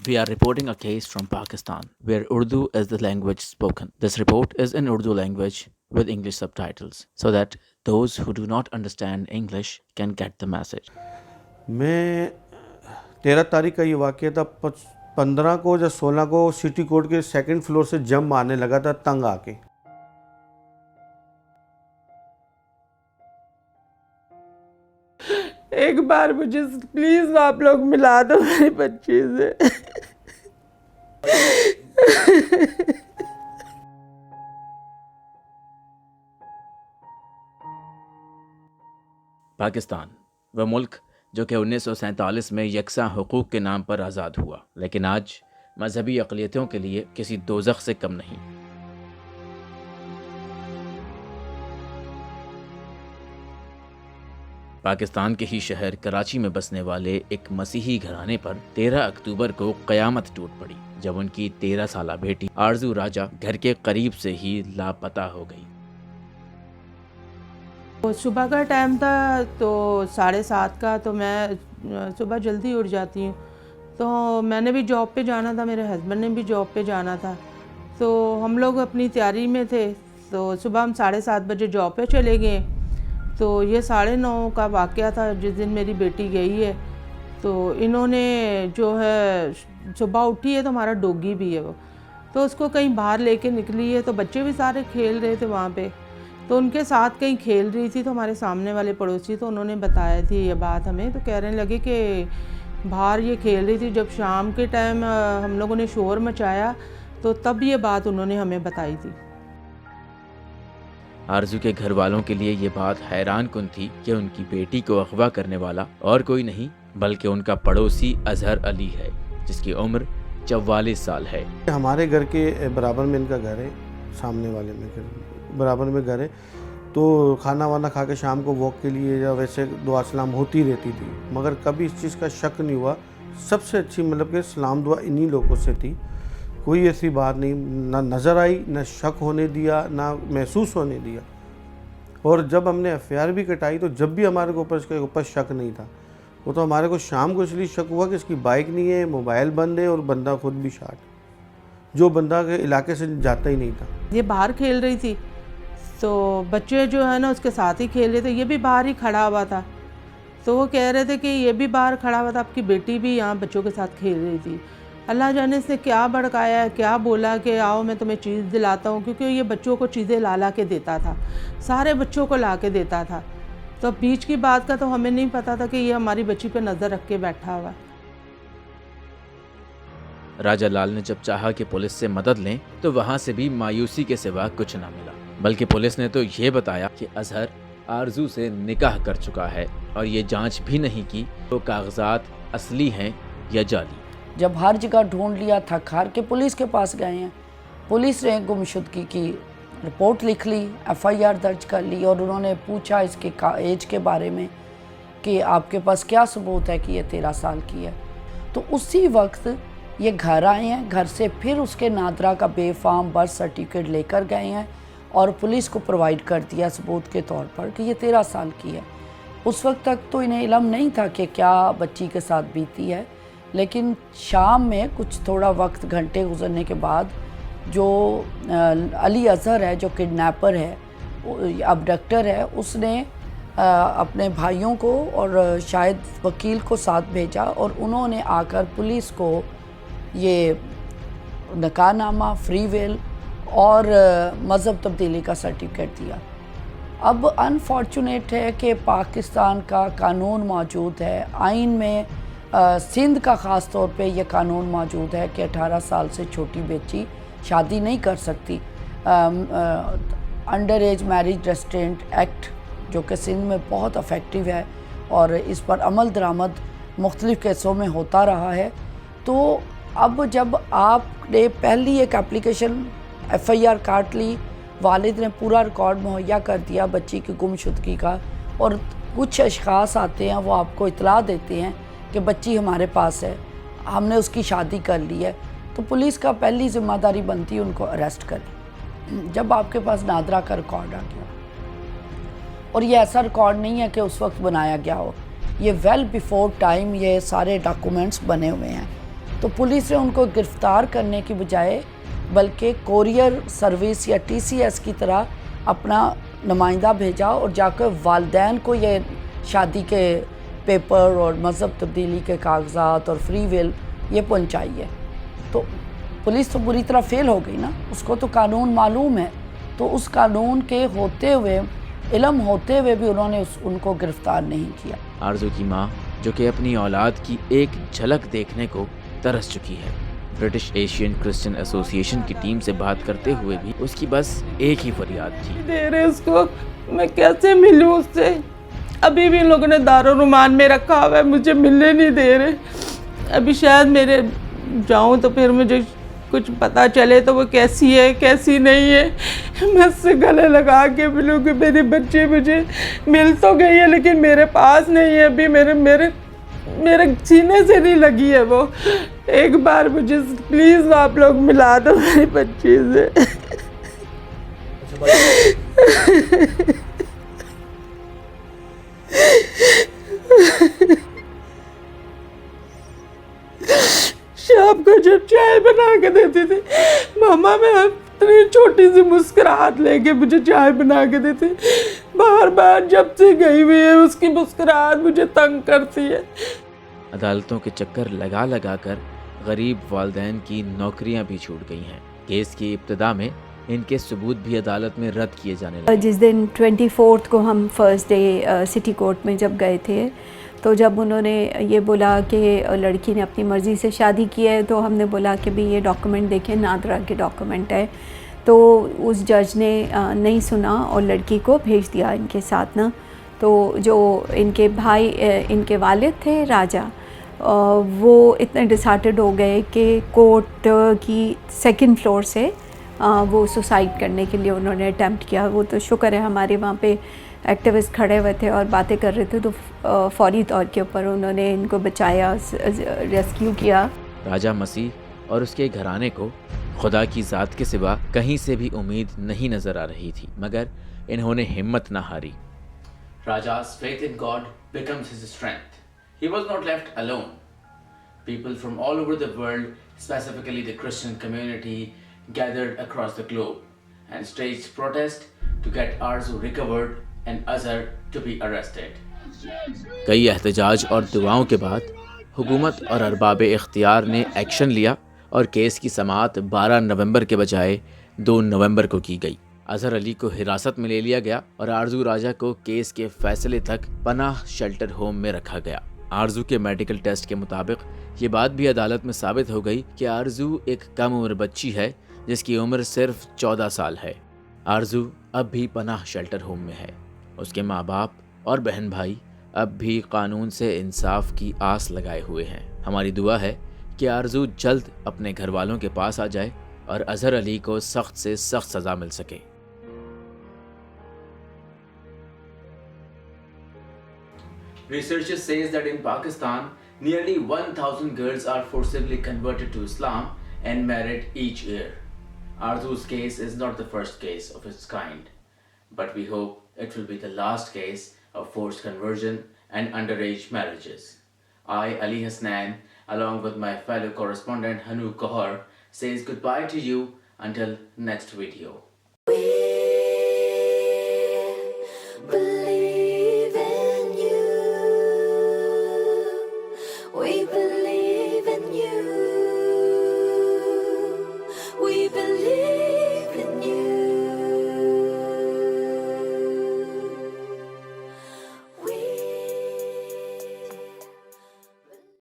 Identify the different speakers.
Speaker 1: We are reporting a case from Pakistan where Urdu is the language spoken. This report is in Urdu language with English subtitles so that those who do not understand English can get the message.
Speaker 2: मैं 13 तारीख का ये वाक़या था। 15 को या 16 को city court के सेकंड फ्लोर से जंप मारने लगा था तंग आके।
Speaker 3: एक बार मुझे प्लीज आप लोग मिला दो मेरी बच्ची से।
Speaker 1: पाकिस्तान वह मुल्क जो कि 1947 में यकसा हुकूक के नाम पर आज़ाद हुआ, लेकिन आज मजहबी अक़लियतों के लिए किसी दोज़ख से कम नहीं। पाकिस्तान के ही शहर कराची में बसने वाले एक मसीही घराने पर 13 अक्टूबर को क़यामत टूट पड़ी जब उनकी 13 साला बेटी आरजू राजा घर के करीब से ही लापता हो गई।
Speaker 3: तो सुबह का टाइम था तो 7:30 का, तो मैं सुबह जल्दी उठ जाती हूँ। तो मैंने भी जॉब पे जाना था, मेरे हस्बैंड ने भी जॉब पे जाना था, तो हम लोग अपनी तैयारी में थे। तो सुबह हम 7:30 बजे जॉब पे चले गए। तो ये 9:30 का वाक़या था जिस दिन मेरी बेटी गई है। तो इन्होंने जो है सुबह उठी है तो हमारा डॉगी भी है वो, तो उसको कहीं बाहर लेके निकली है। तो बच्चे भी सारे खेल रहे थे वहाँ पे, तो उनके साथ कहीं खेल रही थी। तो हमारे सामने वाले पड़ोसी तो उन्होंने बताया थी ये बात हमें, तो कहने लगे कि बाहर ये खेल रही थी। जब शाम के टाइम हम लोगों ने शोर मचाया तो तब ये बात उन्होंने हमें बताई थी।
Speaker 1: आरजू के घर वालों के लिए ये बात हैरान कुन थी कि उनकी बेटी को अगवा करने वाला और कोई नहीं बल्कि उनका पड़ोसी अजहर अली है, जिसकी उम्र 44 साल है।
Speaker 2: हमारे घर के बराबर में इनका घर है, सामने वाले में बराबर में घर है। तो खाना वाना खा के शाम को वॉक के लिए या वैसे दुआ सलाम होती रहती थी, मगर कभी इस चीज़ का शक नहीं हुआ। सबसे अच्छी मतलब कि सलाम दुआ इन्हीं लोगों से थी। कोई ऐसी बात नहीं, ना नज़र आई, ना शक होने दिया, ना महसूस होने दिया। और जब हमने एफआईआर भी कटाई तो जब भी हमारे को इसके ऊपर शक नहीं था। वो तो हमारे को शाम को इसलिए शक हुआ कि इसकी बाइक नहीं है, मोबाइल बंद है और बंदा खुद भी शार्ट, जो बंदा के इलाके से जाता ही नहीं था।
Speaker 3: ये बाहर खेल रही थी, तो बच्चे जो है ना उसके साथ ही खेल रहे थे। ये भी बाहर ही खड़ा हुआ था, तो वो कह रहे थे कि ये भी बाहर खड़ा हुआ था, आपकी बेटी भी यहाँ बच्चों के साथ खेल रही थी। अल्लाह जाने से क्या भड़काया, क्या बोला कि आओ मैं तुम्हें चीज़ दिलाता हूँ, क्योंकि ये बच्चों को चीज़ें ला के देता था, सारे बच्चों को ला के देता था। तो बीच की बात का तो हमें नहीं पता था कि ये हमारी बच्ची पे नज़र रख के बैठा हुआ।
Speaker 1: राजा लाल ने जब चाहा कि पुलिस से मदद लें तो वहाँ से भी मायूसी के सिवा कुछ न मिला, बल्कि पुलिस ने तो ये बताया कि अजहर आरजू से निकाह कर चुका है और ये जांच भी नहीं की तो कागजात असली हैं या जाली।
Speaker 4: जब हर जगह ढूंढ लिया, थक हार के पुलिस के पास गए हैं। पुलिस ने गुमशुदगी की रिपोर्ट लिख ली, एफआईआर दर्ज कर ली और उन्होंने पूछा इसके एज के बारे में कि आपके पास क्या सबूत है कि ये 13 साल की है। तो उसी वक्त ये घर आए हैं, घर से फिर उसके नादरा का बेफाम बर्थ सर्टिफिकेट लेकर गए हैं और पुलिस को प्रोवाइड कर दिया सबूत के तौर पर कि ये 13 साल की है। उस वक्त तक तो इन्हें इल्म नहीं था कि क्या बच्ची के साथ बीती है, लेकिन शाम में कुछ थोड़ा वक्त घंटे गुजरने के बाद जो अली अजहर है, जो किडनैपर है, अबडक्टर है, उसने अपने भाइयों को और शायद वकील को साथ भेजा और उन्होंने आकर पुलिस को ये निकाहनामा, फ्री विल और मज़हब तब्दीली का सर्टिफिकेट दिया। अब अनफॉर्चुनेट है कि पाकिस्तान का कानून मौजूद है, आइन में सिंध का ख़ास तौर पे ये कानून मौजूद है कि 18 साल से छोटी बच्ची शादी नहीं कर सकती। Under as marriage restaurant act जो कि सिंध में बहुत इफ़ेक्टिव है और इस पर अमल दरामद मुख्तलिफ़ केसों में होता रहा है। तो अब जब आपने पहली एक एप्लीकेशन एफआईआर काट ली, वालिद ने पूरा रिकॉर्ड मुहैया कर दिया बच्ची की गुमशुदगी का, और कुछ अशख़ास आते हैं वो आपको इतला देते हैं कि बच्ची हमारे पास है, हमने उसकी शादी कर ली है, तो पुलिस का पहली ज़िम्मेदारी बनती है उनको अरेस्ट करें। जब आपके पास नादरा का रिकॉर्ड आ गया, और ये ऐसा रिकॉर्ड नहीं है कि उस वक्त बनाया गया हो, ये वेल बिफोर टाइम ये सारे डॉक्यूमेंट्स बने हुए हैं। تو پولیس نے ان کو گرفتار کرنے کی بجائے بلکہ کوریئر سروس یا TCS کی طرح اپنا نمائندہ بھیجا اور جا کر والدین کو یہ شادی کے پیپر اور مذہب تبدیلی کے کاغذات اور فری ویل یہ پہنچائی ہے. تو پولیس تو بری طرح فیل ہو گئی نا. اس کو تو قانون معلوم ہے, تو اس قانون کے ہوتے ہوئے, علم ہوتے ہوئے بھی انہوں نے ان کو گرفتار نہیں کیا.
Speaker 1: آرزو کی ماں جو کہ اپنی اولاد کی ایک جھلک دیکھنے کو ترس چکی ہے, برٹش ایشین کرسچن ایسوسی ایشن کی ٹیم سے بات کرتے ہوئے بھی اس کی بس ایک ہی فریاد تھی.
Speaker 3: دے رہے اس کو, میں کیسے ملوں اس سے؟ ابھی بھی ان لوگوں نے دارالرمان میں رکھا ہوا ہے, مجھے ملنے نہیں دے رہے. ابھی شاید میرے جاؤں تو پھر مجھے کچھ پتہ چلے تو وہ کیسی ہے کیسی نہیں ہے. میں اس سے گلے لگا کے ملوں کہ میری بچی مجھے مل تو گئی ہے لیکن میرے پاس نہیں ہے ابھی, میرے سینے سے نہیں لگی ہے وہ. ایک بار مجھے پلیز آپ لوگ ملا دو میری بچی سے. شام کو جب چائے بنا کے دیتی تھی ماما, میں اتنی چھوٹی سی مسکراہٹ لے کے مجھے چائے بنا کے دیتی. بار بار جب سے گئی ہوئی ہے اس کی مسکراہٹ مجھے تنگ کرتی ہے.
Speaker 1: عدالتوں کے چکر لگا لگا کر غریب والدین کی نوکریاں بھی چھوٹ گئی ہیں. کیس کی ابتدا میں ان کے ثبوت بھی عدالت میں رد کیے جانے لگے.
Speaker 5: جس دن 24 کو ہم فرسٹ ڈے سٹی کورٹ میں جب گئے تھے تو جب انہوں نے یہ بولا کہ لڑکی نے اپنی مرضی سے شادی کی ہے تو ہم نے بولا کہ بھی یہ ڈاکومنٹ دیکھیں, نادرا کے ڈاکومنٹ ہے. تو اس جج نے نہیں سنا اور لڑکی کو بھیج دیا ان کے ساتھ نا. تو جو ان کے بھائی, ان کے والد تھے راجا, وہ اتنے ڈسہارٹڈ ہو گئے کہ کورٹ کی 2nd فلور سے وہ سوسائڈ کرنے کے لیے انہوں نے اٹیمپٹ کیا. وہ تو شکر ہے ہمارے وہاں پہ ایکٹیوسٹ کھڑے ہوئے تھے اور باتیں کر رہے تھے تو فوری طور کے اوپر انہوں نے ان کو بچایا, ریسکیو کیا.
Speaker 1: راجا مسیح اور اس کے گھرانے کو خدا کی ذات کے سوا کہیں سے بھی امید نہیں نظر آ رہی تھی, مگر انہوں نے ہمت نہ ہاری. Raja's faith in God becomes his strength. He was not left alone. People from all over the world, specifically the Christian community, gathered across the globe and staged protest to get Arzu recovered and Azhar to be arrested. کئی احتجاج اور دعاؤں کے بعد حکومت اور ارباب اختیار نے ایکشن لیا اور کیس کی سماعت 12 نومبر کے بجائے 2 نومبر کو کی گئی. اظہر علی کو حراست میں لے لیا گیا اور آرزو راجہ کو کیس کے فیصلے تک پناہ شیلٹر ہوم میں رکھا گیا. آرزو کے میڈیکل ٹیسٹ کے مطابق یہ بات بھی عدالت میں ثابت ہو گئی کہ آرزو ایک کم عمر بچی ہے جس کی عمر صرف 14 سال ہے. آرزو اب بھی پناہ شیلٹر ہوم میں ہے. اس کے ماں باپ اور بہن بھائی اب بھی قانون سے انصاف کی آس لگائے ہوئے ہیں. ہماری دعا ہے کہ آرزو جلد اپنے گھر والوں کے پاس آ جائے اور اظہر علی کو سخت سے سخت سزا مل سکے. Researchers says that in Pakistan, nearly 1,000 girls are forcibly converted to Islam and married each year. Arzu's case is not the first case of its kind, but we hope it will be the last case of forced conversion and underage marriages. I, Ali Hasnan, along with my fellow correspondent Hanu Kohar, says goodbye to you until next video.